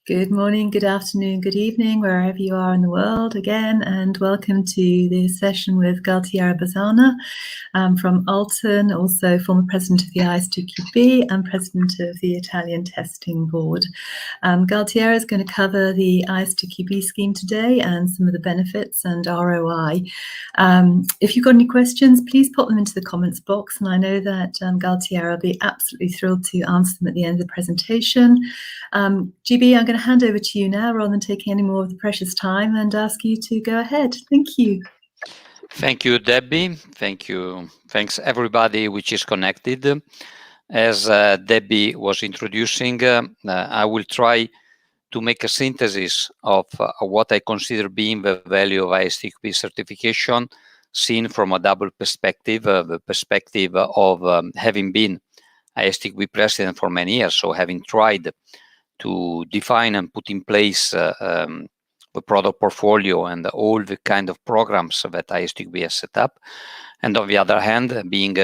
Good morning, good afternoon, good evening, wherever you are in the world again, and welcome to this session with Gualtiero Bazzana from ALTEN, also former president of the ISTQB and president of the Italian Testing Board. Gualtiero is going to cover the ISTQB scheme today and some of the benefits and ROI. If you've got any questions, please pop them into the comments box, and I know that Gualtiero will be absolutely thrilled to answer them at the end of the presentation. GB, I'm going to hand over to you now rather than taking any more of the precious time and ask you to go ahead. Thank you. Thank you, Debbie. Thank you. Thanks everybody which is connected. As Debbie was introducing, I will try to make a synthesis of what I consider being the value of ISTQB certification, seen from a double perspective, the perspective of having been ISTQB President for many years, so having tried to define and put in place the product portfolio and all the kind of programs that ISTQB has set up. And on the other hand, being,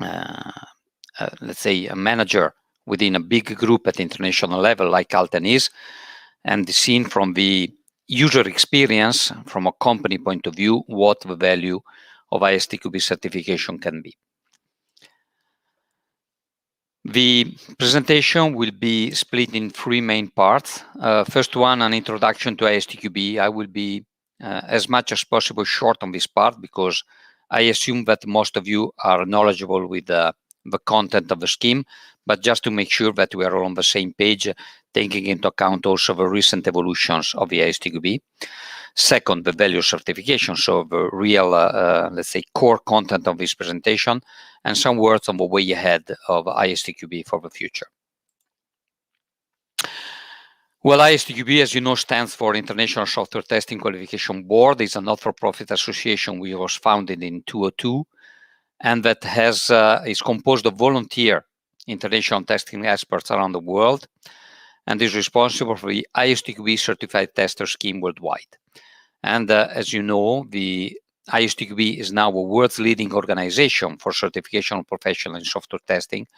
let's say, a manager within a big group at international level like ALTEN is, and seen from the user experience, from a company point of view, what the value of ISTQB certification can be. The presentation will be split in three main parts. First one, an introduction to ISTQB. I will be as much as possible short on this part because I assume that most of you are knowledgeable with the content of the scheme, but just to make sure that we are all on the same page, taking into account also the recent evolutions of the ISTQB. Second, the value certification, so the real, let's say, core content of this presentation, and some words on the way ahead of ISTQB for the future. Well, ISTQB, as you know, stands for International Software Testing Qualification Board. It's a not-for-profit association which was founded in 2002, and that has is composed of volunteer international testing experts around the world, and is responsible for the ISTQB certified tester scheme worldwide. And as you know, the ISTQB is now a world's leading organization for certification of professionals in software testing,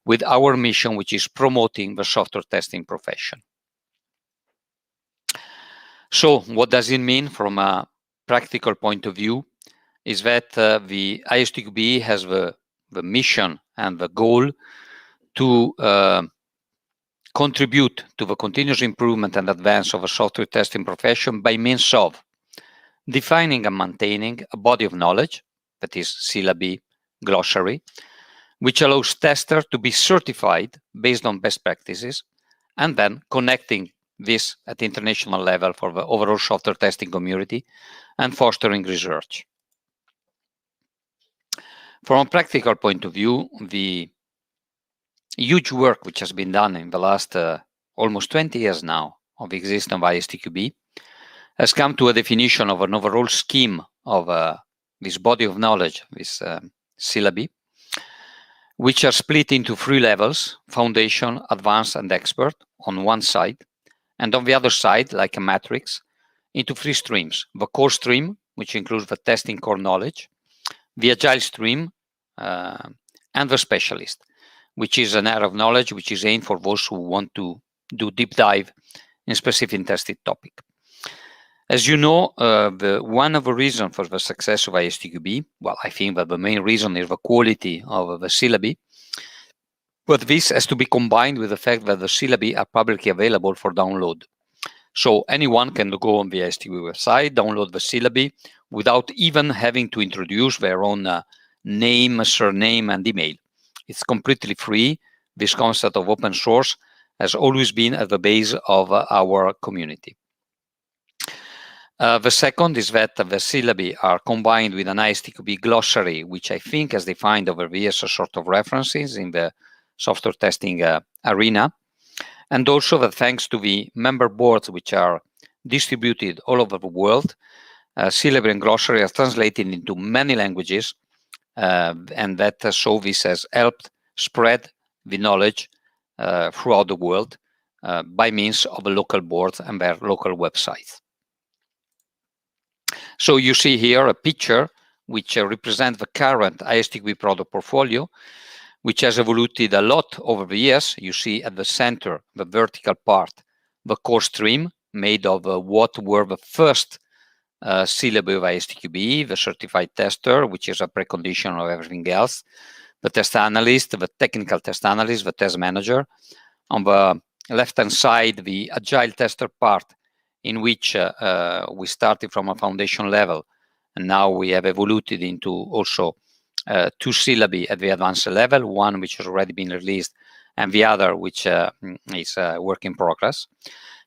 with our mission, which is promoting the software testing profession. So what does it mean from a practical point of view? Is that the ISTQB has the mission and the goal to contribute to the continuous improvement and advance of a software testing profession by means of defining and maintaining a body of knowledge, that is syllabi, glossary, which allows testers to be certified based on best practices, and then connecting this at international level for the overall software testing community and fostering research. From a practical point of view, the huge work which has been done in the last almost 20 years now of the existence of ISTQB has come to a definition of an overall scheme of this body of knowledge, this syllabi, which are split into three levels: foundation, advanced, and expert on one side, and on the other side, like a matrix, into three streams: the core stream, which includes the testing core knowledge, the agile stream, and the specialist, which is an area of knowledge which is aimed for those who want to do deep dive in specific tested topic. As you know, one of the reasons for the success of ISTQB, well, I think that the main reason is the quality of the syllabi, but this has to be combined with the fact that the syllabi are publicly available for download. So anyone can go on the ISTQB website, download the syllabi without even having to introduce their own name, surname, and email. It's completely free. This concept of open source has always been at the base of our community. The second is that the syllabi are combined with an ISTQB glossary, which I think has defined over the years a sort of references in the software testing arena. And also that thanks to the member boards, which are distributed all over the world, syllabi and glossary are translated into many languages, and that so this has helped spread the knowledge throughout the world by means of the local boards and their local websites. So you see here a picture which represents the current ISTQB product portfolio, which has evolved a lot over the years. You see at the center, the vertical part, the core stream made of what were the first syllabi of ISTQB, the certified tester, which is a precondition of everything else, the test analyst, the technical test analyst, the test manager. On the left-hand side, the agile tester part, in which we started from a foundation level, and now we have evolved into also 2 syllabi at the advanced level, one which has already been released, and the other which is a work in progress.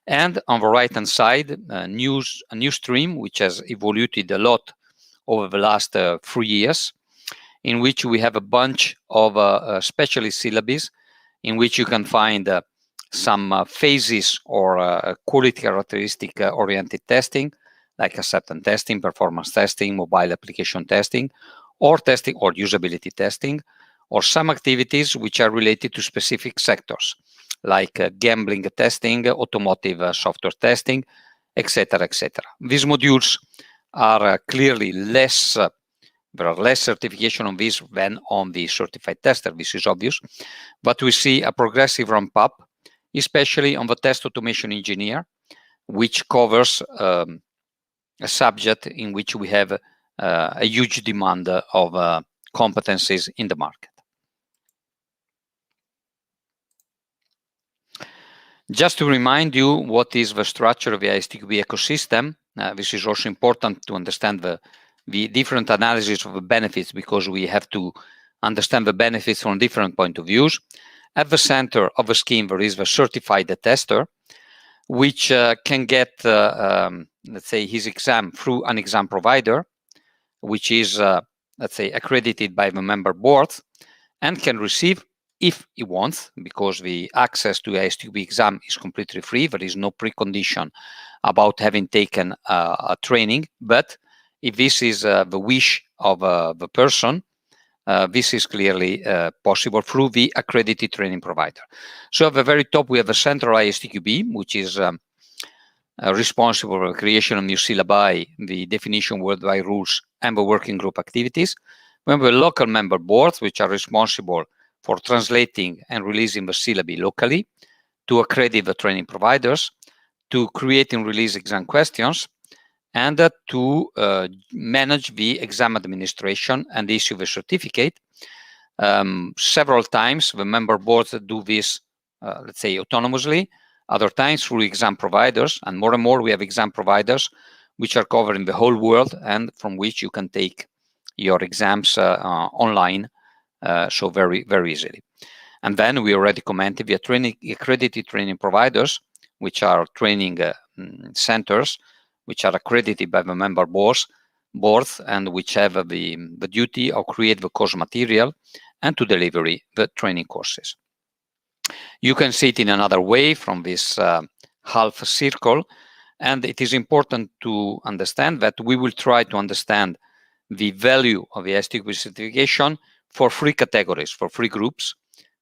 And on the right-hand side, a new stream which has evolved a lot over the last 3 years, in which we have a bunch of specialist syllabus, in which you can find some phases or quality characteristic oriented testing, like acceptance testing, performance testing, mobile application testing, or testing or usability testing, or some activities which are related to specific sectors, like gambling testing, automotive software testing, etc., etc. These modules are clearly less. There are less certification on this than on the certified tester. This is obvious, but we see a progressive ramp up, especially on the test automation engineer, which covers a subject in which we have a huge demand of competencies in the market. Just to remind you what is the structure of the ISTQB ecosystem, this is also important to understand the different analysis of the benefits, because we have to understand the benefits from different point of views. At the center of the scheme, there is the certified tester, which can get, let's say, his exam through an exam provider, which is, let's say, accredited by the member board, and can receive, if he wants, because the access to ISTQB exam is completely free. There is no precondition about having taken a training, but if this is the wish of the person, this is clearly possible through the accredited training provider. So at the very top, we have a central ISTQB, which is responsible for the creation of new syllabi, the definition of worldwide rules, and the working group activities. We have the local member boards, which are responsible for translating and releasing the syllabi locally, to accredit the training providers, to create and release exam questions, and to manage the exam administration and issue the certificate. Several times the member boards do this, let's say, autonomously, other times through exam providers, and more we have exam providers which are covering the whole world and from which you can take your exams online, so very, very easily. And then we already commented the accredited training providers, which are training centers, which are accredited by the member boards and which have the duty of create the course material and to deliver the training courses. You can see it in another way from this half circle, and it is important to understand that we will try to understand the value of the ISTQB certification for 3 categories, for 3 groups: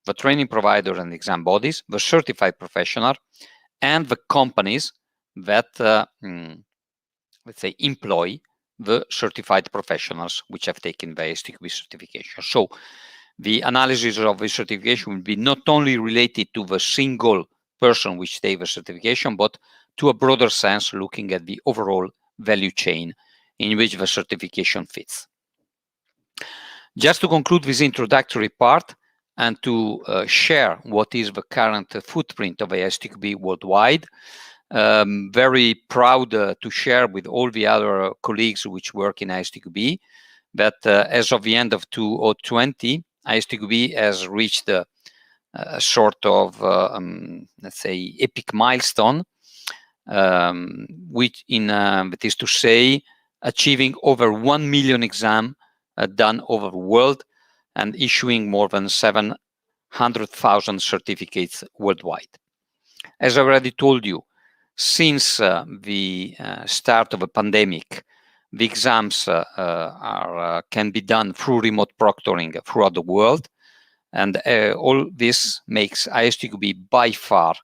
the training provider and exam bodies, the certified professional, and the companies that, let's say, employ the certified professionals which have taken the ISTQB certification. So the analysis of the certification will be not only related to the single person which takes the certification, but to a broader sense, looking at the overall value chain in which the certification fits. Just to conclude this introductory part and to share what is the current footprint of ISTQB worldwide, very proud to share with all the other colleagues which work in ISTQB that as of the end of 2020, ISTQB has reached a sort of, let's say, epic milestone, which that is to say, achieving over 1 million exams done over the world and issuing more than 700,000 certificates worldwide. As I already told you, since the start of a pandemic, the exams can be done through remote proctoring throughout the world, and all this makes ISTQB by far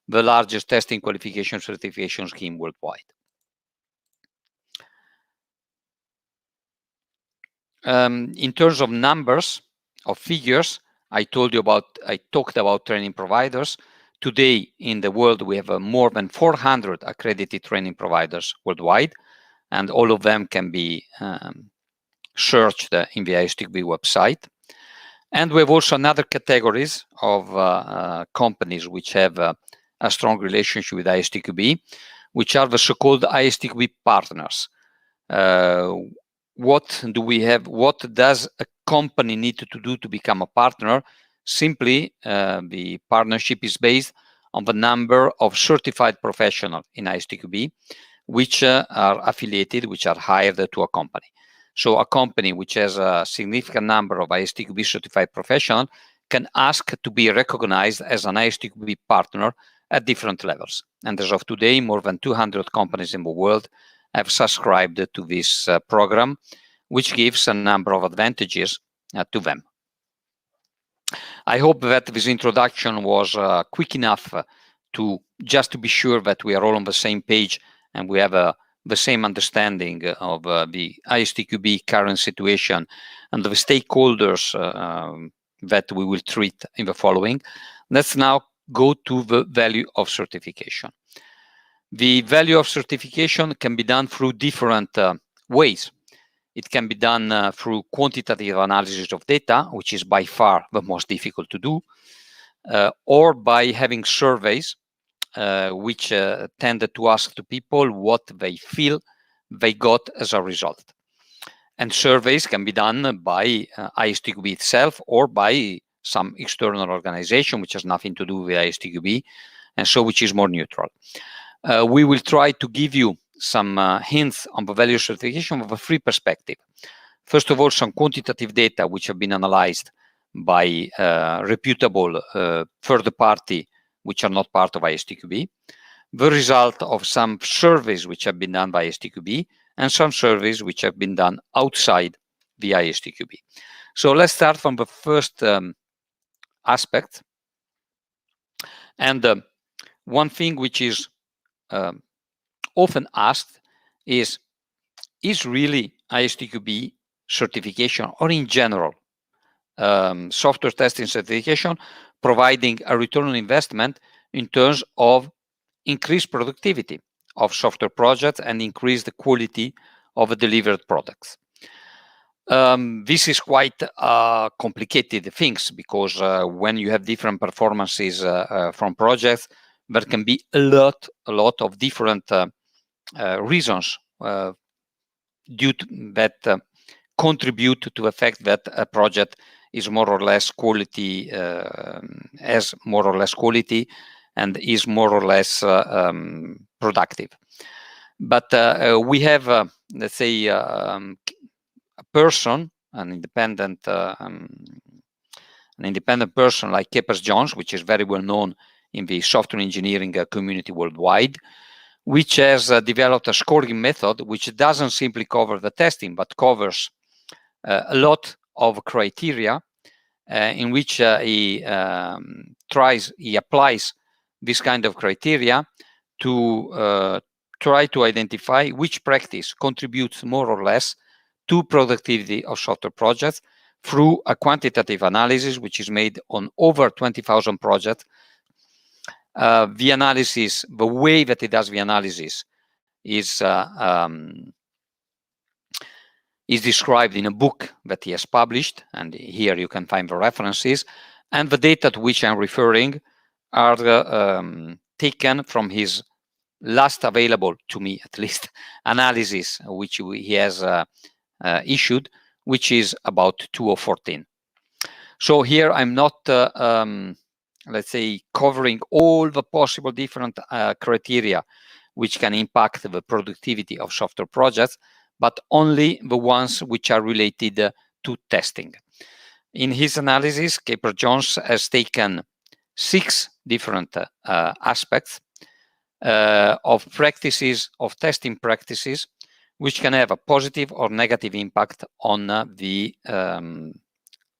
the largest testing qualification certification scheme worldwide. In terms of numbers, of figures, I talked about training providers. today in the world, we have more than 400 accredited training providers worldwide, and all of them can be searched in the ISTQB website. And we have also another categories of companies which have a strong relationship with ISTQB, which are the so-called ISTQB partners. What do we have? What does a company need to do to become a partner? Simply, the partnership is based on the number of certified professionals in ISTQB, which are affiliated, which are hired to a company. So a company which has a significant number of ISTQB certified professionals can ask to be recognized as an ISTQB partner at different levels. And as of today, more than 200 companies in the world have subscribed to this program, which gives a number of advantages to them. I hope that this introduction was quick enough to be sure that we are all on the same page and we have the same understanding of the ISTQB current situation and the stakeholders that we will treat in the following. Let's now go to the value of certification. The value of certification can be done through different ways. It can be done through quantitative analysis of data, which is by far the most difficult to do, or by having surveys, which tend to ask to people what they feel they got as a result. And surveys can be done by ISTQB itself or by some external organization, which has nothing to do with ISTQB, and so which is more neutral. We will try to give you some hints on the value of certification of a free perspective. First of all, some quantitative data which have been analyzed by reputable third party which are not part of ISTQB, the result of some surveys which have been done by ISTQB, and some surveys which have been done outside the ISTQB. So let's start from the first aspect. And one thing which is often asked is really ISTQB certification, or in general, software testing certification, providing a return on investment in terms of increased productivity of software projects and increase the quality of the delivered products. This is quite complicated things, because when you have different performances from projects, there can be a lot of different reasons due to that contribute to the fact that a project is more or less quality, has more or less quality, and is more or less productive. But we have, let's say, a person, an independent person like Capers-Jones, which is very well known in the software engineering community worldwide, which has developed a scoring method which doesn't simply cover the testing, but covers a lot of criteria in which he applies this kind of criteria to try to identify which practice contributes more or less to productivity of software projects through a quantitative analysis which is made on over 20,000 projects. The analysis, the way that it does the analysis is described in a book that he has published, and here you can find the references, and the data to which I'm referring are taken from his last available, to me at least, analysis which he has issued, which is about 2014. So here I'm not, let's say, covering all the possible different criteria which can impact the productivity of software projects, but only the ones which are related to testing. In his analysis, Capers-Jones has taken 6 different aspects of practices, of testing practices, which can have a positive or negative impact on the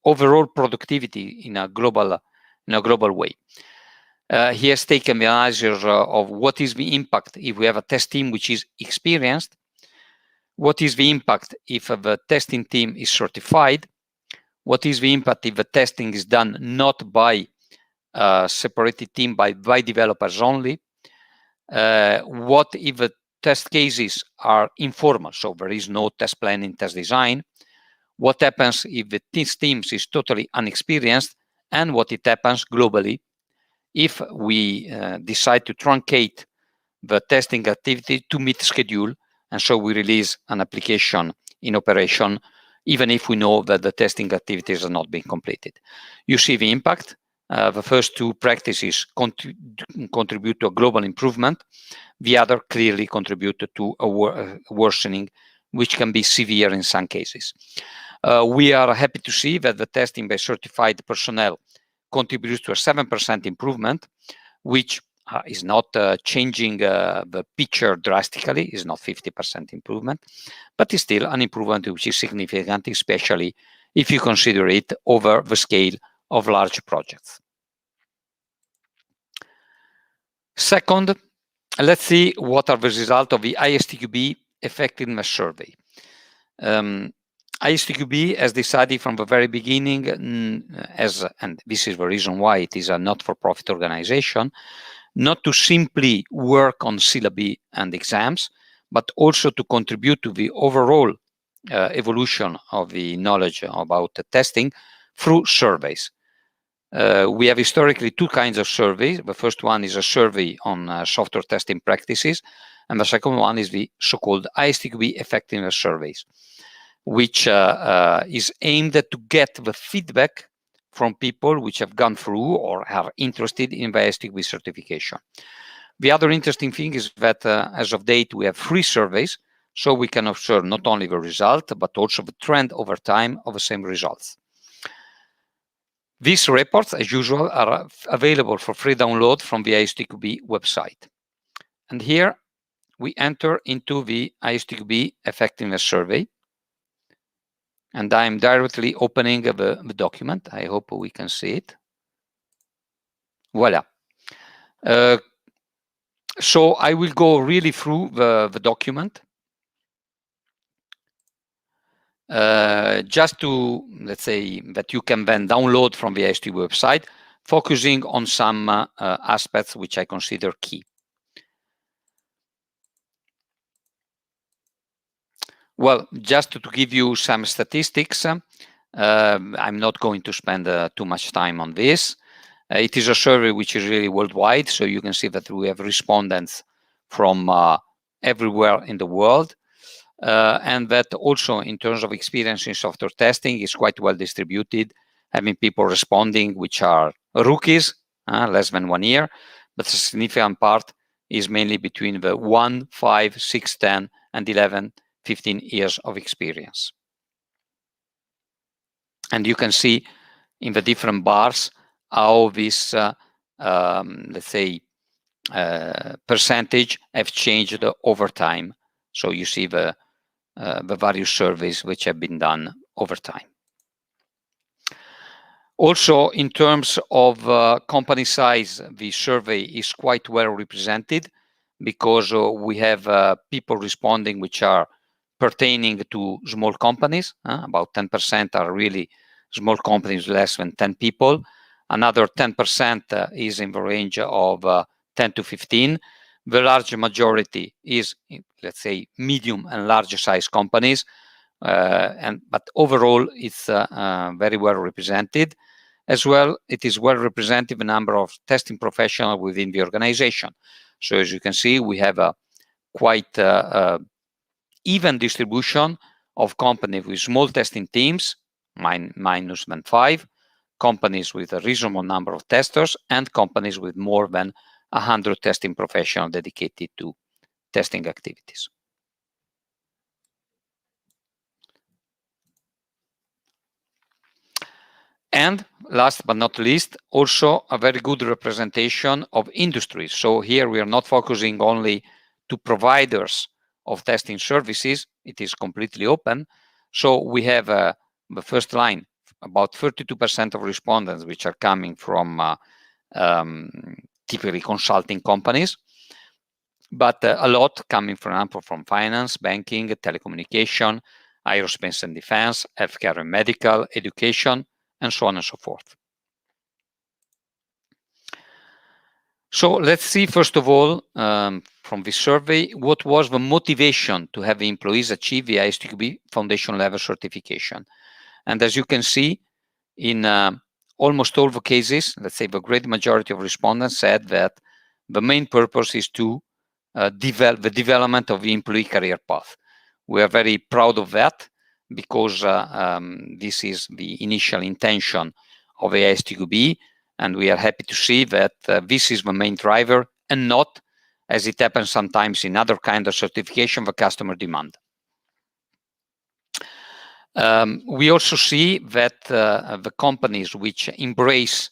overall productivity in a global way. He has taken the analysis of what is the impact if we have a test team which is experienced, what is the impact if the testing team is certified, what is the impact if the testing is done not by separated team by developers only? What if the test cases are informal, so there is no test planning, test design? What happens if the teams is totally unexperienced? And what it happens globally if we decide to truncate the testing activity to meet schedule, and so we release an application in operation, even if we know that the testing activities are not being completed? You see the impact. The first two practices contribute to a global improvement. The other clearly contribute to a worsening, which can be severe in some cases. We are happy to see that the testing by certified personnel contributes to a 7% improvement, which is not changing the picture drastically, is not 50% improvement, but is still an improvement which is significant, especially if you consider it over the scale of large projects. Second, let's see what are the results of the ISTQB Effectiveness Survey. ISTQB has decided from the very beginning, and this is the reason why it is a not-for-profit organization, not to simply work on syllabi and exams, but also to contribute to the overall evolution of the knowledge about testing through surveys. We have historically two kinds of surveys. The first one is a survey on software testing practices, and the second one is the so-called ISTQB Effectiveness Surveys, which is aimed to get the feedback from people which have gone through or are interested in the ISTQB certification. The other interesting thing is that as of date, we have 3 surveys, so we can observe not only the result, but also the trend over time of the same results. These reports, as usual, are available for free download from the ISTQB website. And here we enter into the ISTQB Effectiveness Survey. And I'm directly opening the document. I hope we can see it. Voila. So I will go really through the document. Just to, let's say, that you can then download from the ISTQB website, focusing on some aspects which I consider key. Well, just to give you some statistics, I'm not going to spend too much time on this. It is a survey which is really worldwide, so you can see that we have respondents from everywhere in the world, and that also in terms of experience in software testing is quite well distributed, having people responding which are rookies, less than 1 year, but a significant part is mainly between the 1, 5, 6, 10, and 11, 15 years of experience. And you can see in the different bars how this, let's say, percentage have changed over time. So you see the various surveys which have been done over time. Also, in terms of company size, the survey is quite well represented because we have people responding which are pertaining to small companies. About 10% are really small companies, less than 10 people. Another 10% is in the range of 10 to 15. The large majority is, let's say, medium and large size companies. But overall, it's very well represented. As well, it is well represented the number of testing professionals within the organization. So as you can see, we have a quite even distribution of companies with small testing teams, minus than 5, companies with a reasonable number of testers, and companies with more than 100 testing professionals dedicated to testing activities. And last but not least, also a very good representation of industries. So here we are not focusing only to providers of testing services. It is completely open. So we have the first line, about 32% of respondents, which are coming from typically consulting companies, but a lot coming, for example, from finance, banking, telecommunication, aerospace and defense, healthcare and medical, education, and so on and so forth. So let's see, first of all, from this survey, what was the motivation to have the employees achieve the ISTQB foundation level certification. And as you can see, in almost all the cases, let's say the great majority of respondents said that the main purpose is to develop the development of the employee career path. We are very proud of that because this is the initial intention of the ISTQB, and we are happy to see that this is the main driver and not, as it happens sometimes in other kind of certification, the customer demand. We also see that the companies which embrace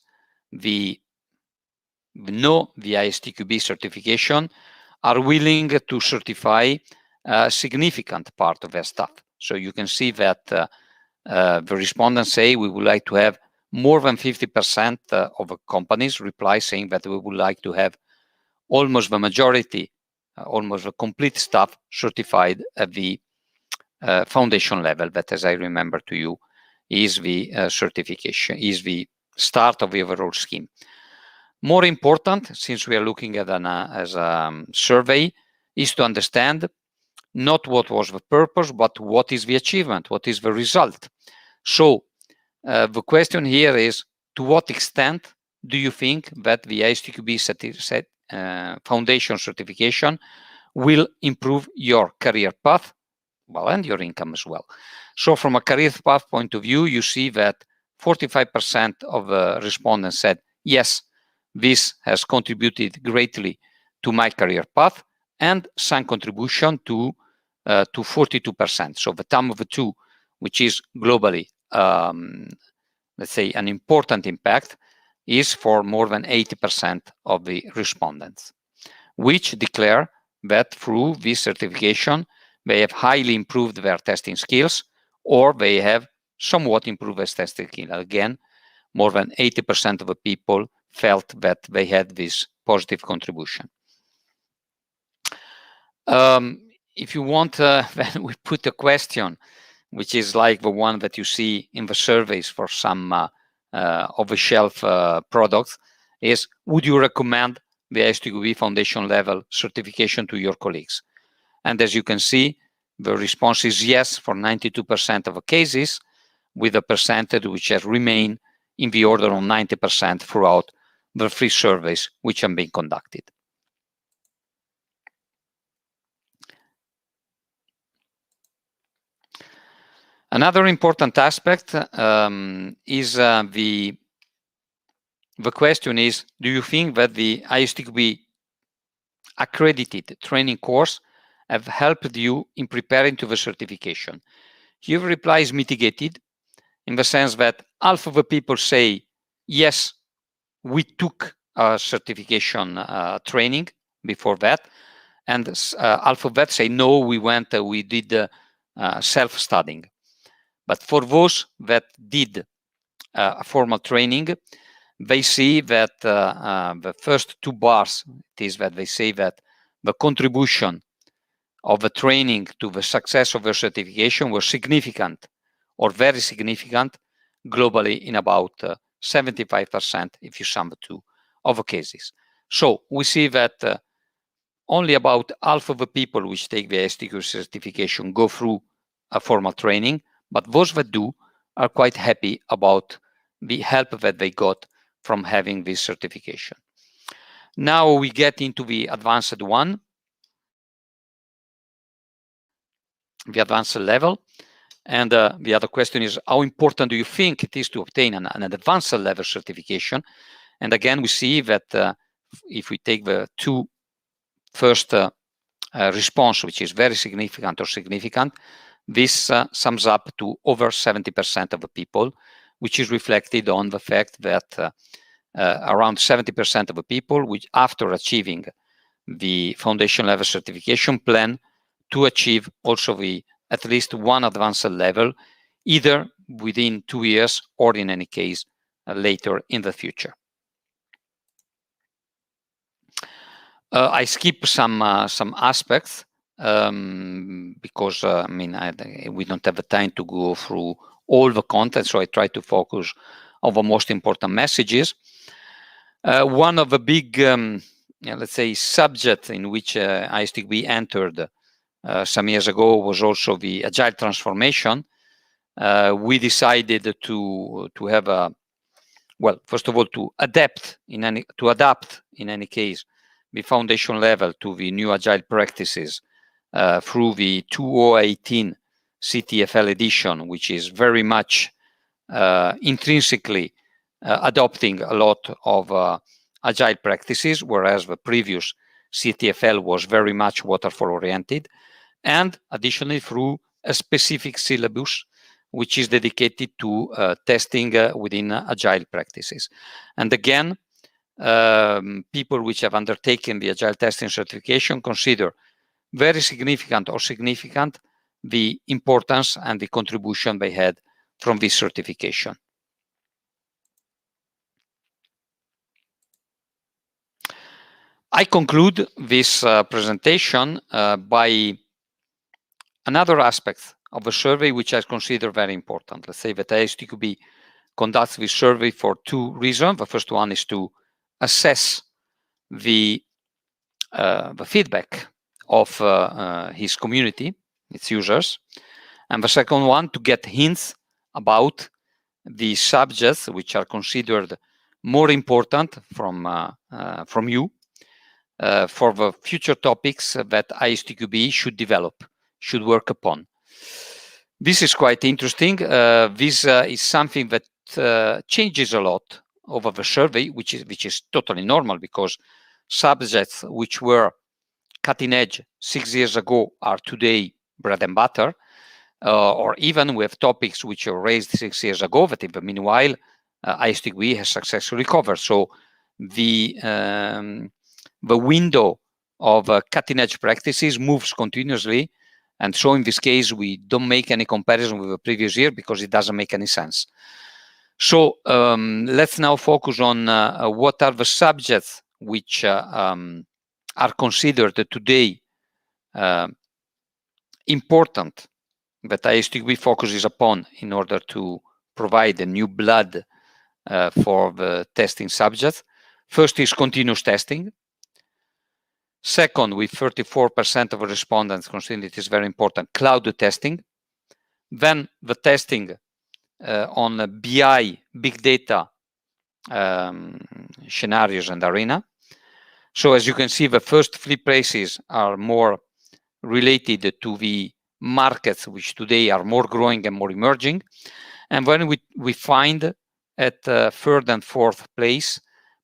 the ISTQB certification are willing to certify a significant part of their staff. So you can see that the respondents say we would like to have more than 50% of the companies reply saying that we would like to have almost the majority, almost the complete staff certified at the foundation level, that, as I remember to you, is the certification, is the start of the overall scheme. More important, since we are looking at as a survey, is to understand not what was the purpose, but what is the achievement, what is the result. So the question here is, to what extent do you think that the ISTQB foundation certification will improve your career path, well, and your income as well? So from a career path point of view, you see that 45% of the respondents said, yes, this has contributed greatly to my career path, and some contribution to 42%. So the sum of the two, which is globally, let's say, an important impact, is for more than 80% of the respondents, which declare that through this certification, they have highly improved their testing skills, or they have somewhat improved their testing skills. Again, more than 80% of the people felt that they had this positive contribution. If you want, then we put a question, which is like the one that you see in the surveys for some off-the-shelf products, is, would you recommend the ISTQB foundation level certification to your colleagues? And as you can see, the response is yes for 92% of the cases, with a percentage which has remained in the order of 90% throughout the 3 surveys which have been conducted. Another important aspect is the question is, do you think that the ISTQB accredited training course have helped you in preparing to the certification? Your reply is mitigated in the sense that half of the people say, yes, we took a certification training before that, and half of that say, no, we did self-studying. But for those that did a formal training, they see that the first 2 bars, it is that they say that the contribution of the training to the success of the certification was significant or very significant globally in about 75% if you sum the 2 of the cases. So we see that only about half of the people which take the ISTQB certification go through a formal training, but those that do are quite happy about the help that they got from having this certification. Now we get into the advanced one, the advanced level. And the other question is, how important do you think it is to obtain an advanced level certification? And again, we see that if we take the 2 first response, which is very significant or significant, this sums up to over 70% of the people, which is reflected on the fact that around 70% of the people, which after achieving the foundation level certification, plan to achieve also the at least one advanced level, either within 2 years or in any case later in the future. I skip some aspects because I mean we don't have the time to go through all the content, so I try to focus on the most important messages. One of the big, let's say, subjects in which ISTQB entered some years ago was also the agile transformation. We decided to have a, well, first of all, to adapt in any case the foundation level to the new agile practices through the 2018 CTFL edition, which is very much intrinsically adopting a lot of agile practices, whereas the previous CTFL was very much waterfall oriented, and additionally through a specific syllabus which is dedicated to testing within agile practices. And again, people which have undertaken the agile testing certification consider very significant the importance and the contribution they had from this certification. I conclude this presentation by another aspect of the survey which I consider very important. Let's say that ISTQB conducts this survey for two reasons. The first one is to assess the feedback of his community, its users, and the second one to get hints about the subjects which are considered more important from you for the future topics that ISTQB should develop, should work upon. This is quite interesting. This is something that changes a lot over the survey, which is totally normal, because subjects which were cutting edge 6 years ago are today bread and butter, or even with topics which were raised 6 years ago that in the meanwhile ISTQB has successfully covered. So the window of cutting edge practices moves continuously. And so in this case, we don't make any comparison with the previous year because it doesn't make any sense. So let's now focus on what are the subjects which are considered today important that ISTQB focuses upon in order to provide a new blood for the testing subjects. First is continuous testing. Second, with 34% of the respondents considering it is very important, cloud testing. Then the testing on BI, big data scenarios and arena. So as you can see, the first three places are more related to the markets which today are more growing and more emerging. And when we find at third and fourth place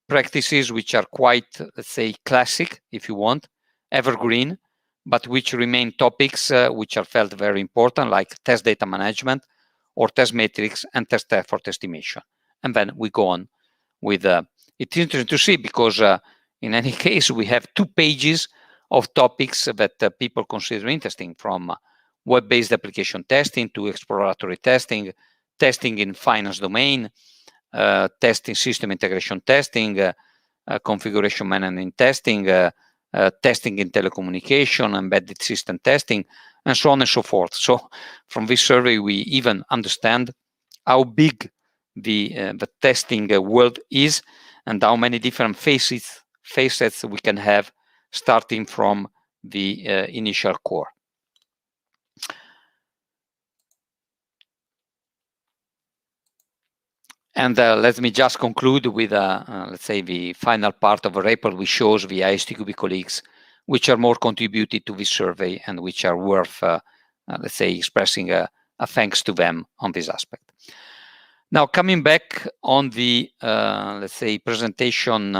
practices which are quite, let's say, classic, if you want, evergreen, but which remain topics which are felt very important, like test data management or test metrics and test effort estimation. And then we go on with, it's interesting to see because in any case, we have 2 pages of topics that people consider interesting, from web-based application testing to exploratory testing, testing in finance domain, testing, system integration testing, configuration management testing, testing in telecommunication, embedded system testing, and so on and so forth. So from this survey, we even understand how big the testing world is and how many different facets we can have starting from the initial core. And let me just conclude with, let's say, the final part of the report, which shows the ISTQB colleagues which are more contributed to this survey and which are worth, let's say, expressing a thanks to them on this aspect. Now, coming back on the, let's say, presentation,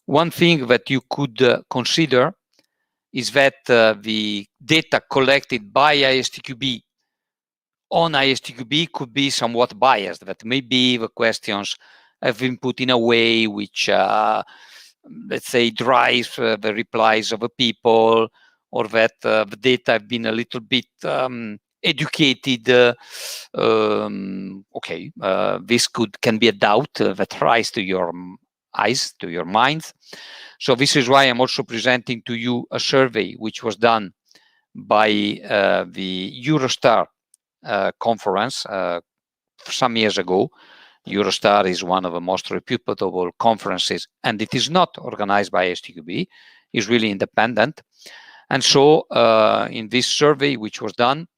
one thing that you could consider is that the data collected by ISTQB on ISTQB could be somewhat biased, that maybe the questions have been put in a way which, let's say, drives the replies of the people, or that the data have been a little bit educated. Okay, this can be a doubt that rises to your eyes, to your minds. So this is why I'm also presenting to you a survey which was done by the Eurostar conference some years ago, Eurostar is one of the most reputable conferences, and it is not organized by ISTQB, it's really independent. And so in this survey, which was done,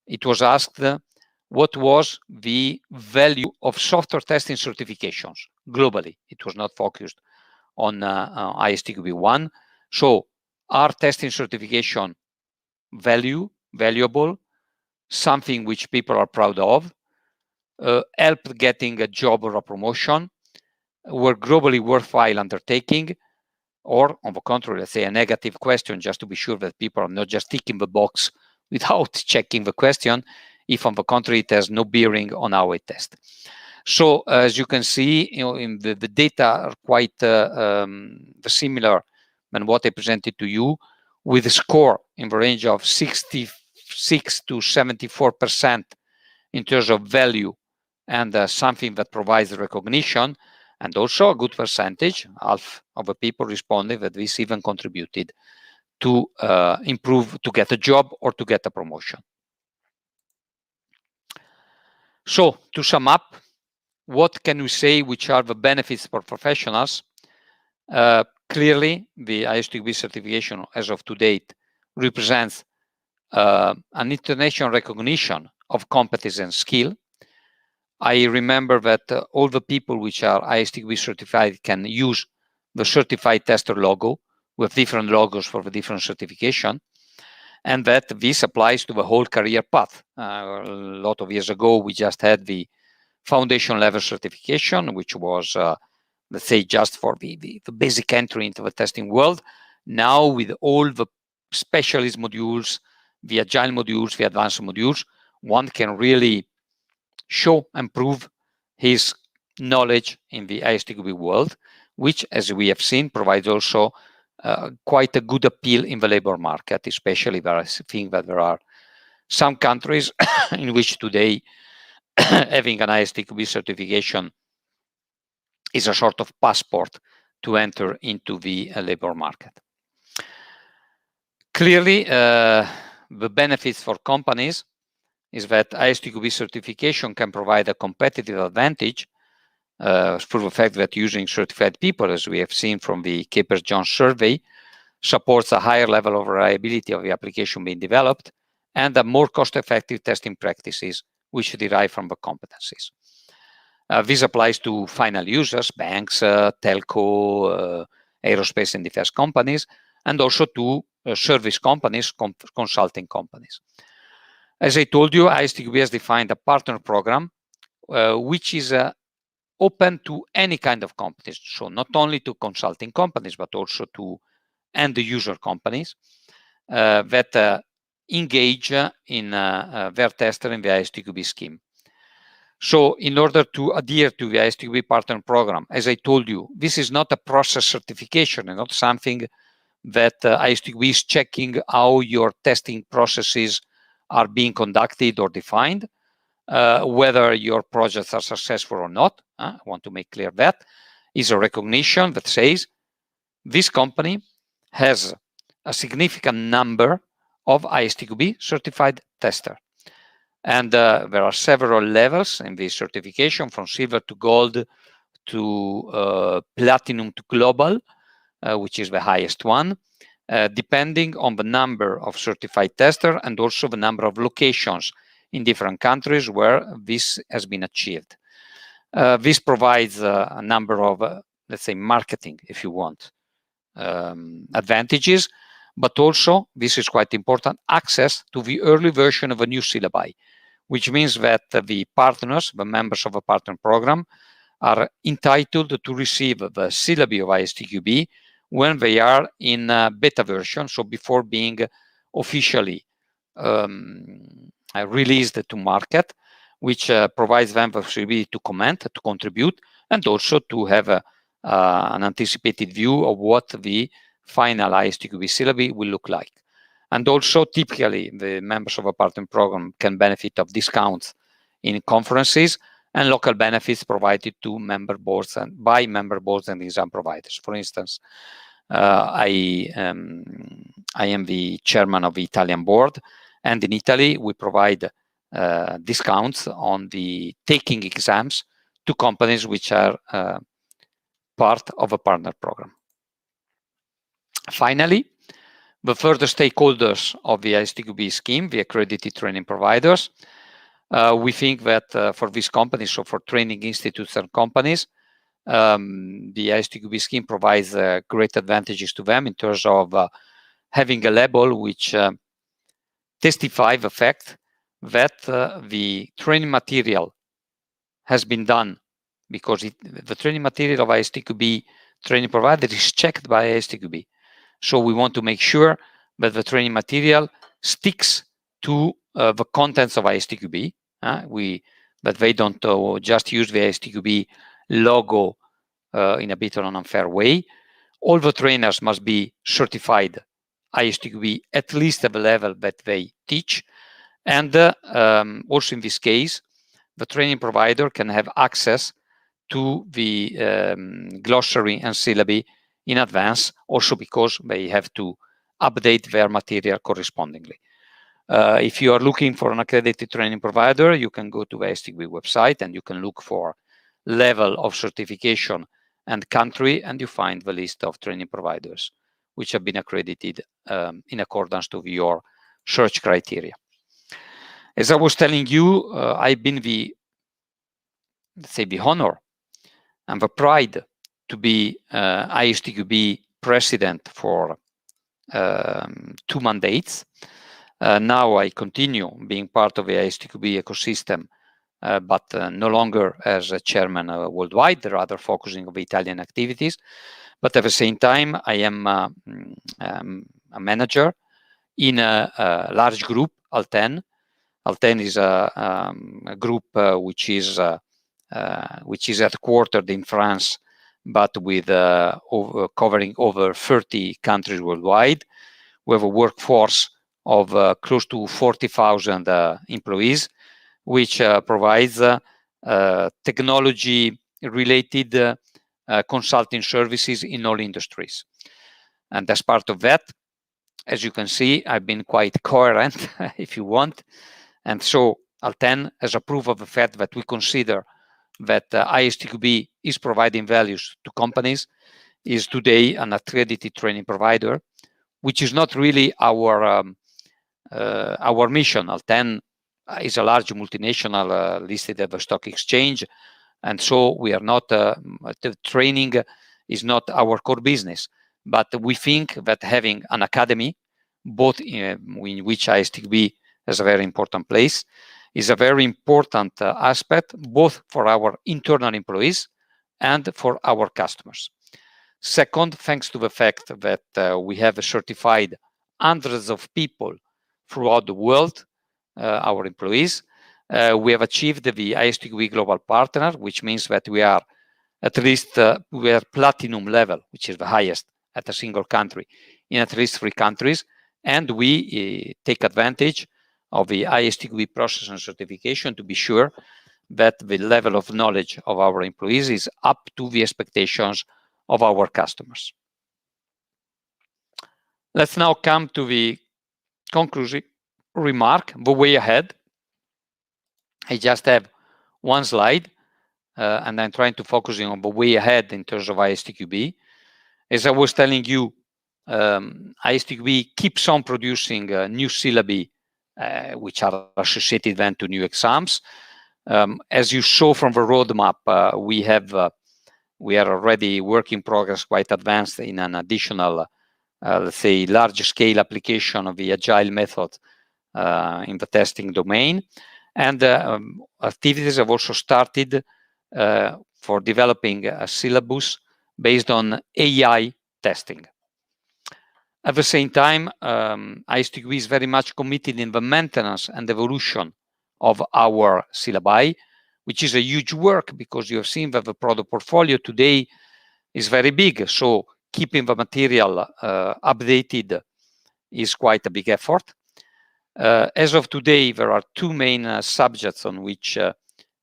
it was asked what was the value of software testing certifications globally. It was not focused on ISTQB 1. So are testing certification valuable, something which people are proud of, help getting a job or a promotion, were globally worthwhile undertaking, or on the contrary, let's say a negative question, just to be sure that people are not just ticking the box without checking the question, if on the contrary it has no bearing on how we test. So as you can see, in the data are quite similar than what I presented to you, with a score in the range of 66 to 74% in terms of value, and something that provides recognition, and also a good percentage, half of the people responded that this even contributed to improve, to get a job or to get a promotion. So to sum up, what can we say which are the benefits for professionals? Clearly, the ISTQB certification as of to date represents an international recognition of competence and skill. I remember that all the people which are ISTQB certified can use the certified tester logo with different logos for the different certification, and that this applies to the whole career path. A lot of years ago, we just had the foundation level certification, which was, let's say, just for the basic entry into the testing world. Now, with all the specialist modules, the agile modules, the advanced modules, one can really show and prove his knowledge in the ISTQB world, which, as we have seen, provides also quite a good appeal in the labor market, especially where I think that there are some countries in which today having an ISTQB certification is a sort of passport to enter into the labor market. Clearly, the benefits for companies is that ISTQB certification can provide a competitive advantage for the fact that using certified people, as we have seen from the Capers-Jones survey, supports a higher level of reliability of the application being developed and a more cost-effective testing practices which derive from the competencies. This applies to final users, banks, telco, aerospace and defense companies, and also to service companies, consulting companies. As I told you, ISTQB has defined a partner program which is open to any kind of companies. So not only to consulting companies, but also to end user companies that engage in their tester in the ISTQB scheme. So in order to adhere to the ISTQB partner program, as I told you, this is not a process certification and not something that ISTQB is checking how your testing processes are being conducted or defined, whether your projects are successful or not. I want to make clear that is a recognition that says this company has a significant number of ISTQB certified testers. And there are several levels in this certification, from silver to gold to platinum to global, which is the highest one, depending on the number of certified testers and also the number of locations in different countries where this has been achieved. This provides a number of, let's say, marketing, if you want, advantages, but also, this is quite important, access to the early version of a new syllabi, which means that the partners, the members of a partner program, are entitled to receive the syllabi of ISTQB when they are in beta version, so before being officially released to market, which provides them the possibility to comment, to contribute, and also to have an anticipated view of what the final ISTQB syllabi will look like. And also, typically, the members of a partner program can benefit of discounts in conferences and local benefits provided to member boards and by member boards and exam providers. For instance, I am the chairman of the Italian board, and in Italy we provide discounts on the taking exams to companies which are part of a partner program. Finally, the further stakeholders of the ISTQB scheme, the accredited training providers, we think that for these companies, so for training institutes and companies, the ISTQB scheme provides great advantages to them in terms of having a label which testifies the fact that the training material has been done, because the training material of ISTQB training provider is checked by ISTQB. So we want to make sure that the training material sticks to the contents of ISTQB. That they don't just use the ISTQB logo in a bit of an unfair way. All the trainers must be certified ISTQB at least at the level that they teach. And also in this case, the training provider can have access to the glossary and syllabi in advance, also because they have to update their material correspondingly. If you are looking for an accredited training provider, you can go to the ISTQB website and you can look for level of certification and country, and you find the list of training providers which have been accredited in accordance to your search criteria. As I was telling you, I've been the honor and the pride to be ISTQB President for 2 mandates. Now I continue being part of the ISTQB ecosystem, but no longer as a chairman worldwide, rather focusing on the Italian activities. But at the same time, I am a manager in a large group, ALTEN. ALTEN is a group which is headquartered in France, but with covering over 30 countries worldwide. We have a workforce of close to 40,000 employees, which provides technology-related consulting services in all industries. And as part of that, as you can see, I've been quite coherent, if you want. And so ALTEN, as a proof of the fact that we consider that ISTQB is providing values to companies, is today an accredited training provider, which is not really our mission. ALTEN is a large multinational listed at the stock exchange, and so we are not, the training is not our core business. But we think that having an academy, both in which ISTQB has a very important place, is a very important aspect, both for our internal employees and for our customers. Second, thanks to the fact that we have certified hundreds of people throughout the world, our employees, we have achieved the ISTQB Global Partner, which means that we are at least, we are platinum level, which is the highest at a single country, in at least 3 countries. And we take advantage of the ISTQB process and certification to be sure that the level of knowledge of our employees is up to the expectations of our customers. Let's now come to the conclusive remark, the way ahead. I just have one slide, and I'm trying to focus on the way ahead in terms of ISTQB. As I was telling you, ISTQB keeps on producing new syllabi, which are associated then to new exams. As you saw from the roadmap, we are already work in progress, quite advanced in an additional, let's say, large-scale application of the agile method in the testing domain. And activities have also started for developing a syllabus based on AI testing. At the same time, ISTQB is very much committed in the maintenance and evolution of our syllabi, which is a huge work, because you have seen that the product portfolio today is very big. So keeping the material updated is quite a big effort. As of today, there are 2 main subjects on which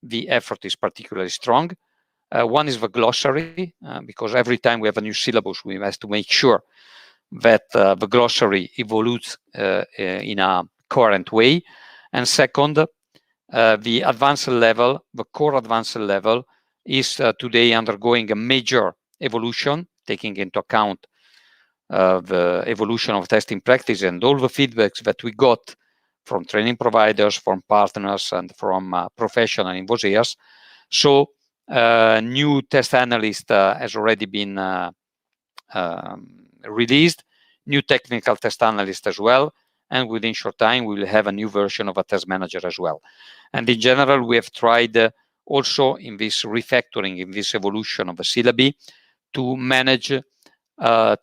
the effort is particularly strong. One is the glossary, because every time we have a new syllabus, we have to make sure that the glossary evolves in a coherent way. And second, the advanced level, the core advanced level, is today undergoing a major evolution, taking into account the evolution of testing practice and all the feedbacks that we got from training providers, from partners, and from professionals in those years. So new test analyst has already been released, new technical test analyst as well, and within short time we will have a new version of a test manager as well. And in general, we have tried also in this refactoring, in this evolution of the syllabi, to manage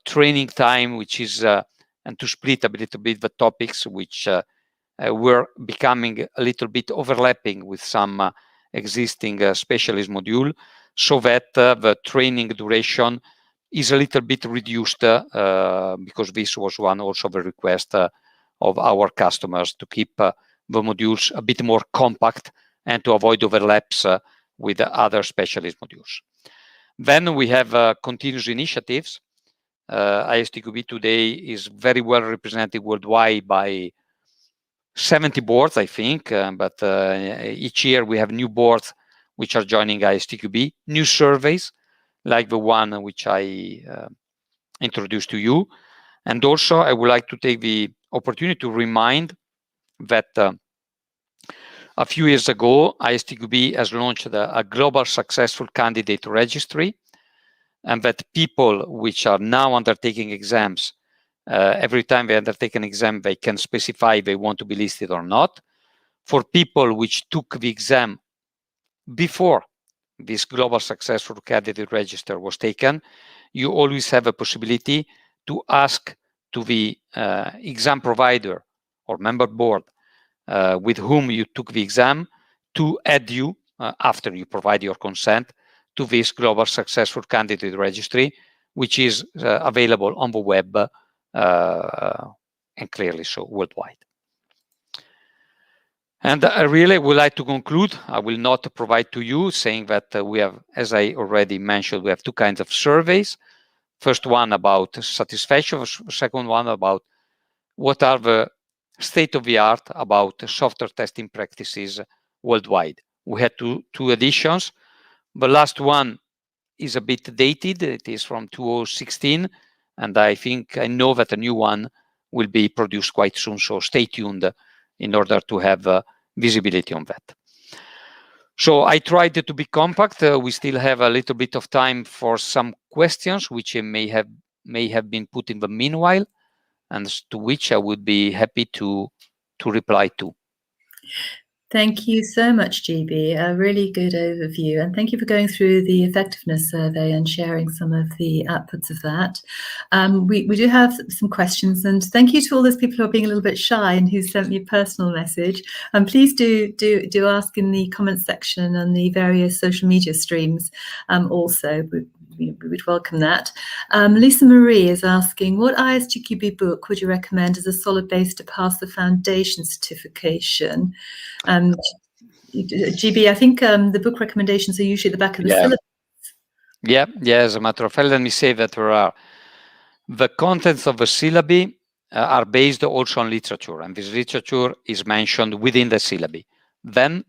training time, which is and to split a little bit the topics which were becoming a little bit overlapping with some existing specialist module, so that the training duration is a little bit reduced because this was one also the request of our customers, to keep the modules a bit more compact and to avoid overlaps with the other specialist modules. Then we have continuous initiatives. ISTQB today is very well represented worldwide by 70 boards, I think, but each year we have new boards which are joining ISTQB, new surveys like the one which I introduced to you. And also I would like to take the opportunity to remind that a few years ago, ISTQB has launched a global successful candidate registry, and that people which are now undertaking exams, every time they undertake an exam, they can specify they want to be listed or not. For people which took the exam before this global successful candidate register was taken, you always have a possibility to ask to the exam provider or member board with whom you took the exam to add you, after you provide your consent, to this global successful candidate registry, which is available on the web and clearly so worldwide. And I really would like to conclude. I will not provide to you, saying that we have, as I already mentioned, we have two kinds of surveys. First one about satisfaction, second one about what are the state of the art about software testing practices worldwide. We had two editions. The last one is a bit dated. It is from 2016, and I know that a new one will be produced quite soon, so stay tuned in order to have visibility on that. So I tried to be compact. We still have a little bit of time for some questions which may have been put in the meanwhile, and to which I would be happy to reply to. Thank you so much, GB. A really good overview. And thank you for going through the effectiveness survey and sharing some of the outputs of that. We do have some questions, and thank you to all those people who are being a little bit shy and who sent me a personal message. And please do ask in the comments section and the various social media streams also. We would welcome that. Lisa Marie is asking, what ISTQB book would you recommend as a solid base to pass the foundation certification? GB, I think the book recommendations are usually at the back of the syllabus. Yeah, as a matter of fact, let me say that the contents of the syllabi are based also on literature, and this literature is mentioned within the syllabi. Then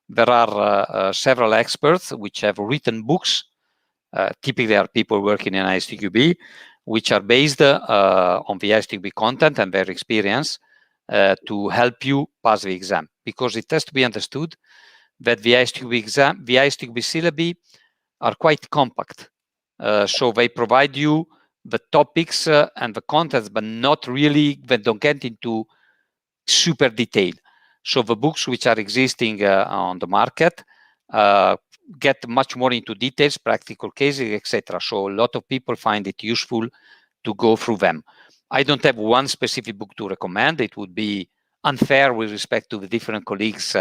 there are several experts which have written books. Typically are people working in ISTQB, which are based on the ISTQB content and their experience to help you pass the exam. Because it has to be understood that the ISTQB exam, the ISTQB syllabi are quite compact. So they provide you the topics and the contents, but not really, they don't get into super detail. So the books which are existing on the market get much more into details, practical cases, etc. So a lot of people find it useful to go through them. I don't have one specific book to recommend. It would be unfair with respect to the different colleagues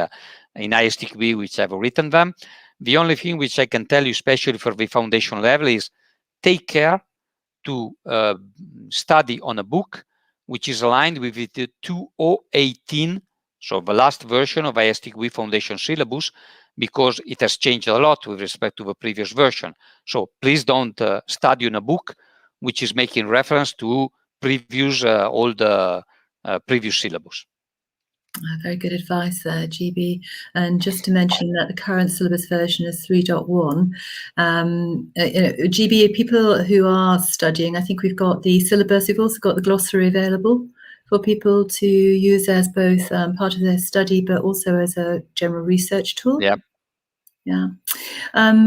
in ISTQB which have written them. The only thing which I can tell you, especially for the foundation level, is take care to study on a book which is aligned with the 2018, so the last version of ISTQB Foundation syllabus, because it has changed a lot with respect to the previous version. So please don't study in a book which is making reference to previous previous syllabus. Very good advice there, GB. And just to mention that the current syllabus version is 3.1. GB, people who are studying, I think we've got the syllabus, we've also got the glossary available for people to use as both part of their study, but also as a general research tool. Yeah. Yeah.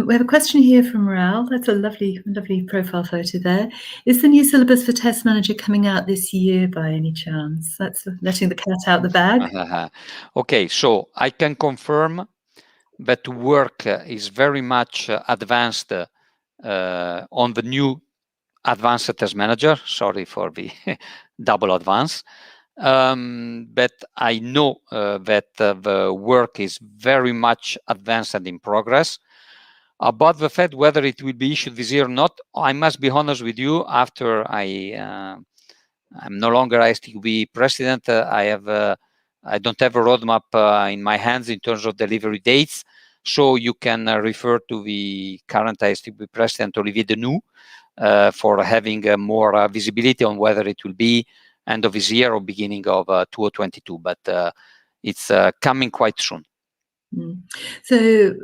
We have a question here from Raoul. That's a lovely profile photo there. Is the new syllabus for Test Manager coming out this year by any chance? That's letting the cat out the bag. Okay, so I can confirm that work is very much advanced on the new Advanced Test Manager. Sorry for the double advance. But I know that the work is very much advanced and in progress. About the fact whether it will be issued this year or not, I must be honest with you. After I'm no longer ISTQB President, I don't have a roadmap in my hands in terms of delivery dates. So you can refer to the current ISTQB President, Olivier Denou, for having more visibility on whether it will be end of this year or beginning of 2022. But it's coming quite soon. So,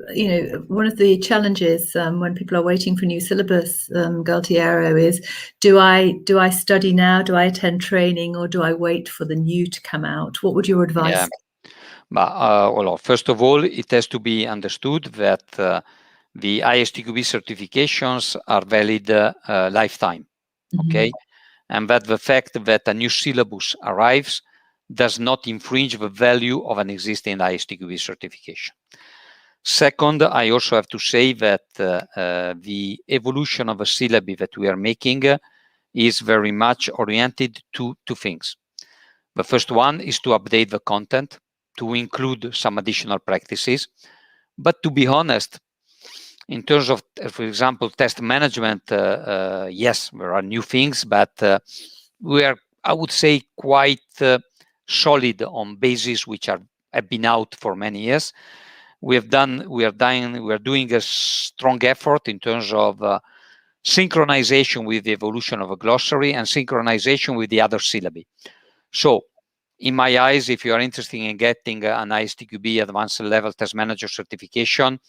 one of the challenges when people are waiting for new syllabus, Gualtiero, is do I study now? Do I attend training, or do I wait for the new to come out? What would your advice? Yeah. But, well, first of all, it has to be understood that the ISTQB certifications are valid lifetime. Okay, and that the fact that a new syllabus arrives does not infringe the value of an existing ISTQB certification. Second, I also have to say that the evolution of a syllabi that we are making is very much oriented to two things. The first one is to update the content, to include some additional practices. But to be honest, in terms of, for example, test management, yes, there are new things, but we are, I would say, quite solid on bases which have been out for many years. We are doing a strong effort in terms of synchronization with the evolution of a glossary and synchronization with the other syllabi. So, in my eyes, if you are interested in getting an ISTQB Advanced Level Test Manager certification,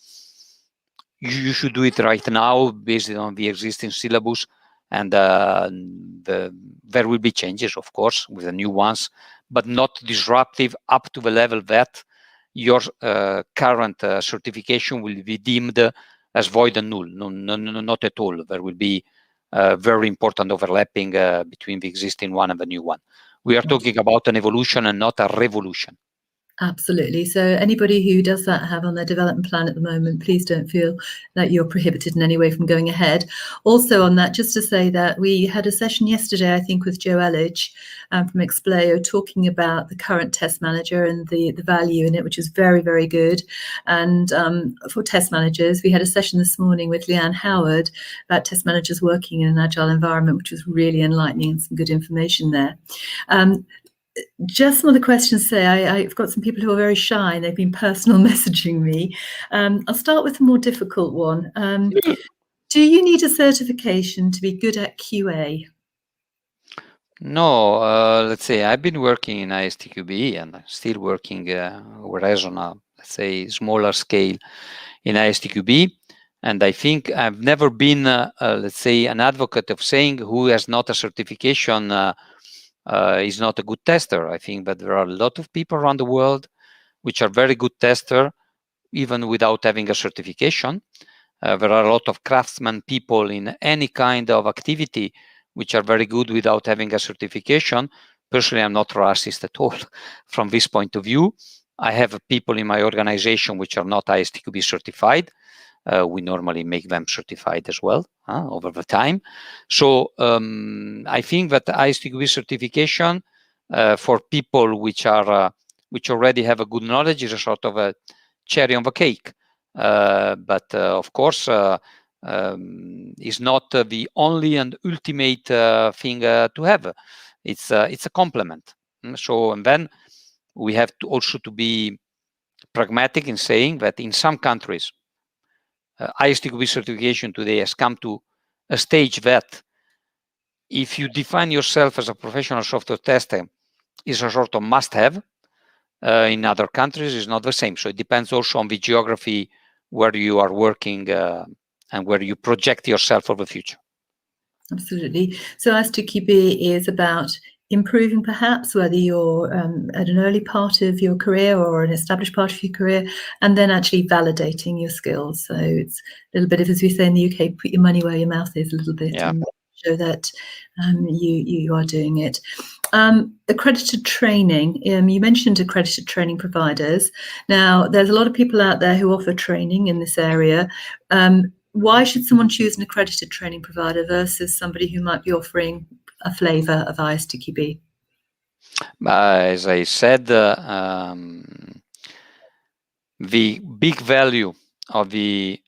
you should do it right now based on the existing syllabus, and there will be changes, of course, with the new ones, but not disruptive up to the level that your current certification will be deemed as void and null. No, not at all. There will be very important overlapping between the existing one and the new one. We are talking about an evolution and not a revolution. Absolutely. So anybody who does that have on their development plan at the moment, please don't feel that you're prohibited in any way from going ahead. Also on that, just to say that we had a session yesterday, I think, with Joe Elledge from Explayo, talking about the current test manager and the value in it, which is very, very good. And for test managers, we had a session this morning with Leanne Howard about test managers working in an agile environment, which was really enlightening and some good information there. Just some other questions today. I've got some people who are very shy and they've been personal messaging me. I'll start with a more difficult one. Do you need a certification to be good at QA? No, let's say I've been working in ISTQB and I'm still working, whereas on a, let's say, smaller scale in ISTQB. And I think I've never been, let's say, an advocate of saying who has not a certification is not a good tester. I think that there are a lot of people around the world which are very good tester, even without having a certification. There are a lot of craftsman people in any kind of activity which are very good without having a certification. Personally, I'm not racist at all from this point of view. I have people in my organization which are not ISTQB certified. We normally make them certified as well over the time. So I think that the ISTQB certification for people which already have a good knowledge is a sort of a cherry on the cake. But of course, is not the only and ultimate thing to have. It's a complement. So, and then we have to also to be pragmatic in saying that in some countries, ISTQB certification today has come to a stage that if you define yourself as a professional software tester, is a sort of must-have. in other countries is not the same. So it depends also on the geography where you are working and where you project yourself for the future. Absolutely. So ISTQB is about improving, perhaps, whether you're at an early part of your career or an established part of your career, and then actually validating your skills. So it's a little bit of, as we say in the UK, put your money where your mouth is a little bit, and show that you are doing it. Accredited training. You mentioned accredited training providers. Now, there's a lot of people out there who offer training in this area. Why should someone choose an accredited training provider versus somebody who might be offering a flavour of ISTQB? As I said, the big value of the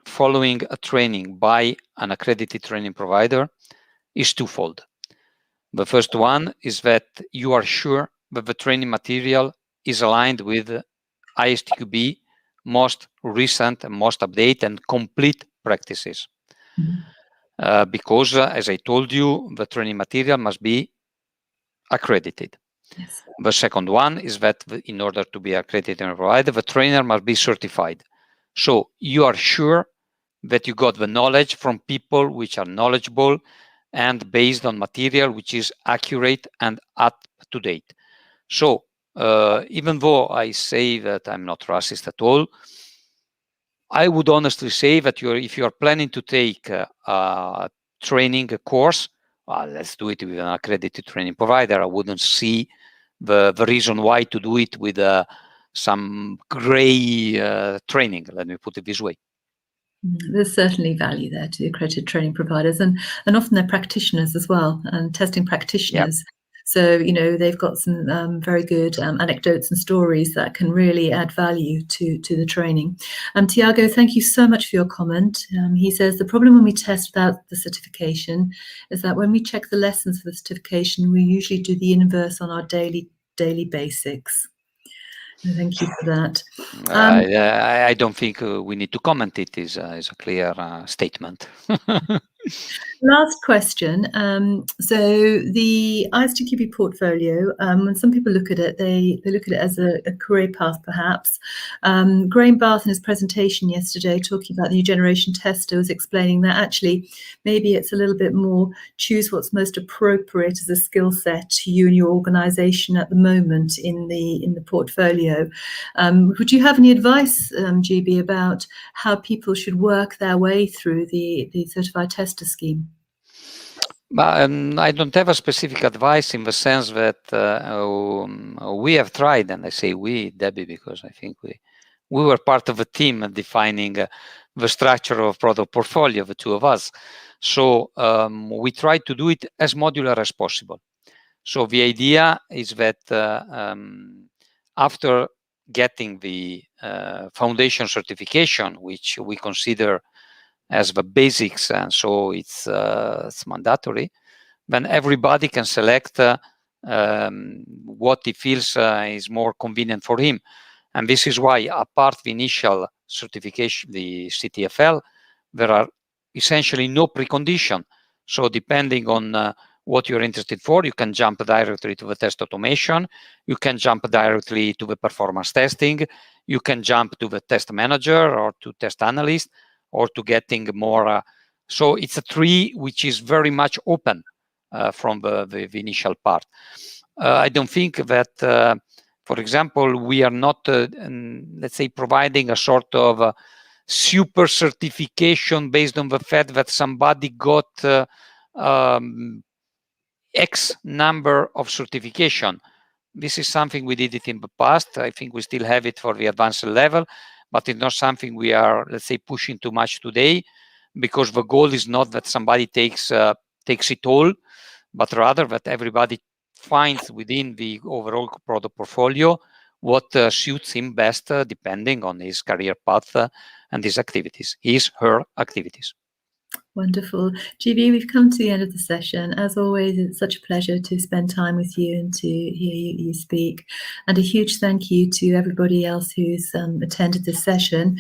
following a training by an accredited training provider is twofold. The first one is that you are sure that the training material is aligned with ISTQB most recent and most updated and complete practices. Because, as I told you, the training material must be accredited. Yes. The second one is that in order to be accredited provider, the trainer must be certified. So you are sure that you got the knowledge from people which are knowledgeable and based on material which is accurate and up to date. So even though I say that I'm not racist at all, I would honestly say that if you are planning to take a training course, let's do it with an accredited training provider. I wouldn't see the reason why to do it with some gray training, let me put it this way. There's certainly value there to the accredited training providers, and often they're practitioners as well, and testing practitioners. Yep. So, they've got some very good anecdotes and stories that can really add value to the training. Tiago, thank you so much for your comment. He says, the problem when we test without the certification is that when we check the lessons for the certification, we usually do the inverse on our daily basics. Thank you for that. I don't think we need to comment. It is a clear statement. Last question. So the ISTQB portfolio, when some people look at it, they look at it as a career path, perhaps. Graham Barth in his presentation yesterday, talking about the new generation tester, was explaining that actually maybe it's a little bit more choose what's most appropriate as a skill set to you and your organization at the moment in the portfolio. Would you have any advice, GB, about how people should work their way through the certified tester scheme? I don't have a specific advice in the sense that we have tried, and I say we, Debbie, because I think we were part of a team defining the structure of product portfolio, the two of us. So we try to do it as modular as possible. So the idea is that after getting the foundation certification, which we consider as the basics, and so it's mandatory, then everybody can select what he feels is more convenient for him. And this is why, apart the initial certification, the CTFL, there are essentially no precondition. So depending on what you're interested for, you can jump directly to the test automation, you can jump directly to the performance testing, you can jump to the test manager or to test analyst, or to getting more. So it's a tree which is very much open from the initial part. I don't think that, for example, we are not, let's say, providing a sort of super certification based on the fact that somebody got X number of certification. This is something we did it in the past. I think we still have it for the advanced level, but it's not something we are, let's say, pushing too much today, because the goal is not that somebody takes it all, but rather that everybody finds within the overall product portfolio what suits him best, depending on his career path and his activities, his, her activities. Wonderful. GB, we've come to the end of the session. As always, it's such a pleasure to spend time with you and to hear you speak. And a huge thank you to everybody else who's attended this session.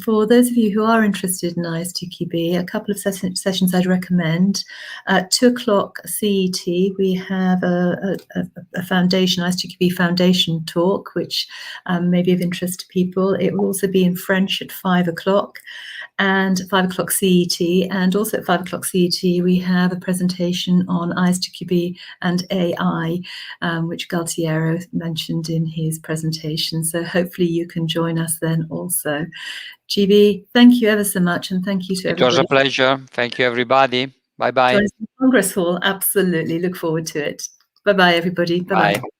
For those of you who are interested in ISTQB, a couple of sessions I'd recommend. At 2 o'clock CET, we have a foundation, ISTQB Foundation talk, which may be of interest to people. It will also be in French at 5 o'clock. And 5 o'clock CET, and also at 5 o'clock CET, we have a presentation on ISTQB and AI, which Gualtiero mentioned in his presentation. So hopefully you can join us then also. GB, thank you ever so much, and thank you to everybody. It was a pleasure. Thank you, everybody. Bye-bye. Join us in Congress Hall. Absolutely. Look forward to it. Bye-bye, everybody. Bye-bye. Bye.